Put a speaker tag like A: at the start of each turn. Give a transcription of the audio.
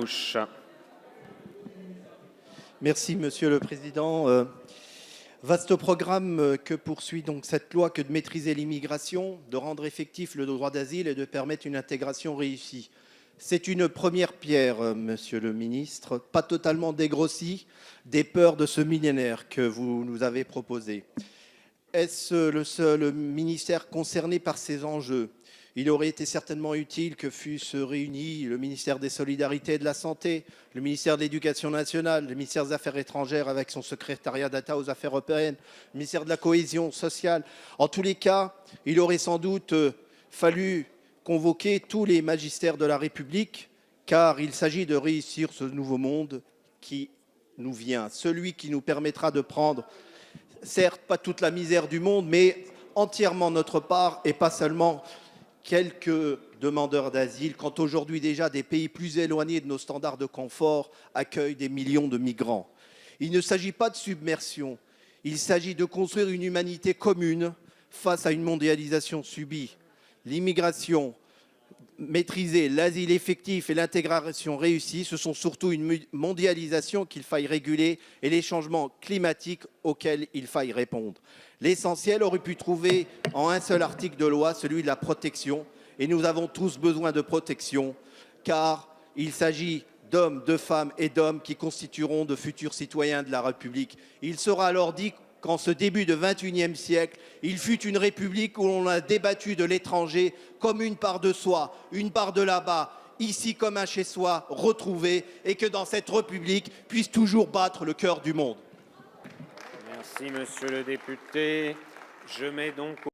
A: Mouche.
B: Merci, Monsieur le Président. Vaste programme que poursuit donc cette loi que de maîtriser l'immigration, de rendre effectif le droit d'asile et de permettre une intégration réussie. C'est une première pierre, Monsieur le Ministre, pas totalement dégrossie des peurs de ce millénaire que vous nous avez proposé. Est-ce le seul ministère concerné par ces enjeux? Il aurait été certainement utile que fussent réunis le ministère des Solidarités et de la Santé, le ministère de l'Éducation nationale, le ministère des Affaires étrangères avec son secrétariat d'État aux Affaires européennes, le ministère de la Cohésion sociale. En tous les cas, il aurait sans doute fallu convoquer tous les magistères de la République, car il s'agit de réussir ce nouveau monde qui nous vient, celui qui nous permettra de prendre, certes, pas toute la misère du monde, mais entièrement notre part et pas seulement quelques demandeurs d'asile, quand aujourd'hui déjà des pays plus éloignés de nos standards de confort accueillent des millions de migrants. Il ne s'agit pas de submersion, il s'agit de construire une humanité commune face à une mondialisation subie. L'immigration maîtrisée, l'asile effectif et l'intégration réussie, ce sont surtout une mondialisation qu'il faille réguler et les changements climatiques auxquels il faille répondre. L'essentiel aurait pu trouver en un seul article de loi, celui de la protection. Et nous avons tous besoin de protection, car il s'agit d'hommes, de femmes et d'hommes qui constitueront de futurs citoyens de la République. Il sera alors dit qu'en ce début de XXIe siècle, il fut une République où l'on a débattu de l'étranger comme une part de soi, une part de là-bas, ici comme un chez-soi retrouvé, et que dans cette République puisse toujours battre le cœur du monde.
A: Merci, monsieur le député. Je mets donc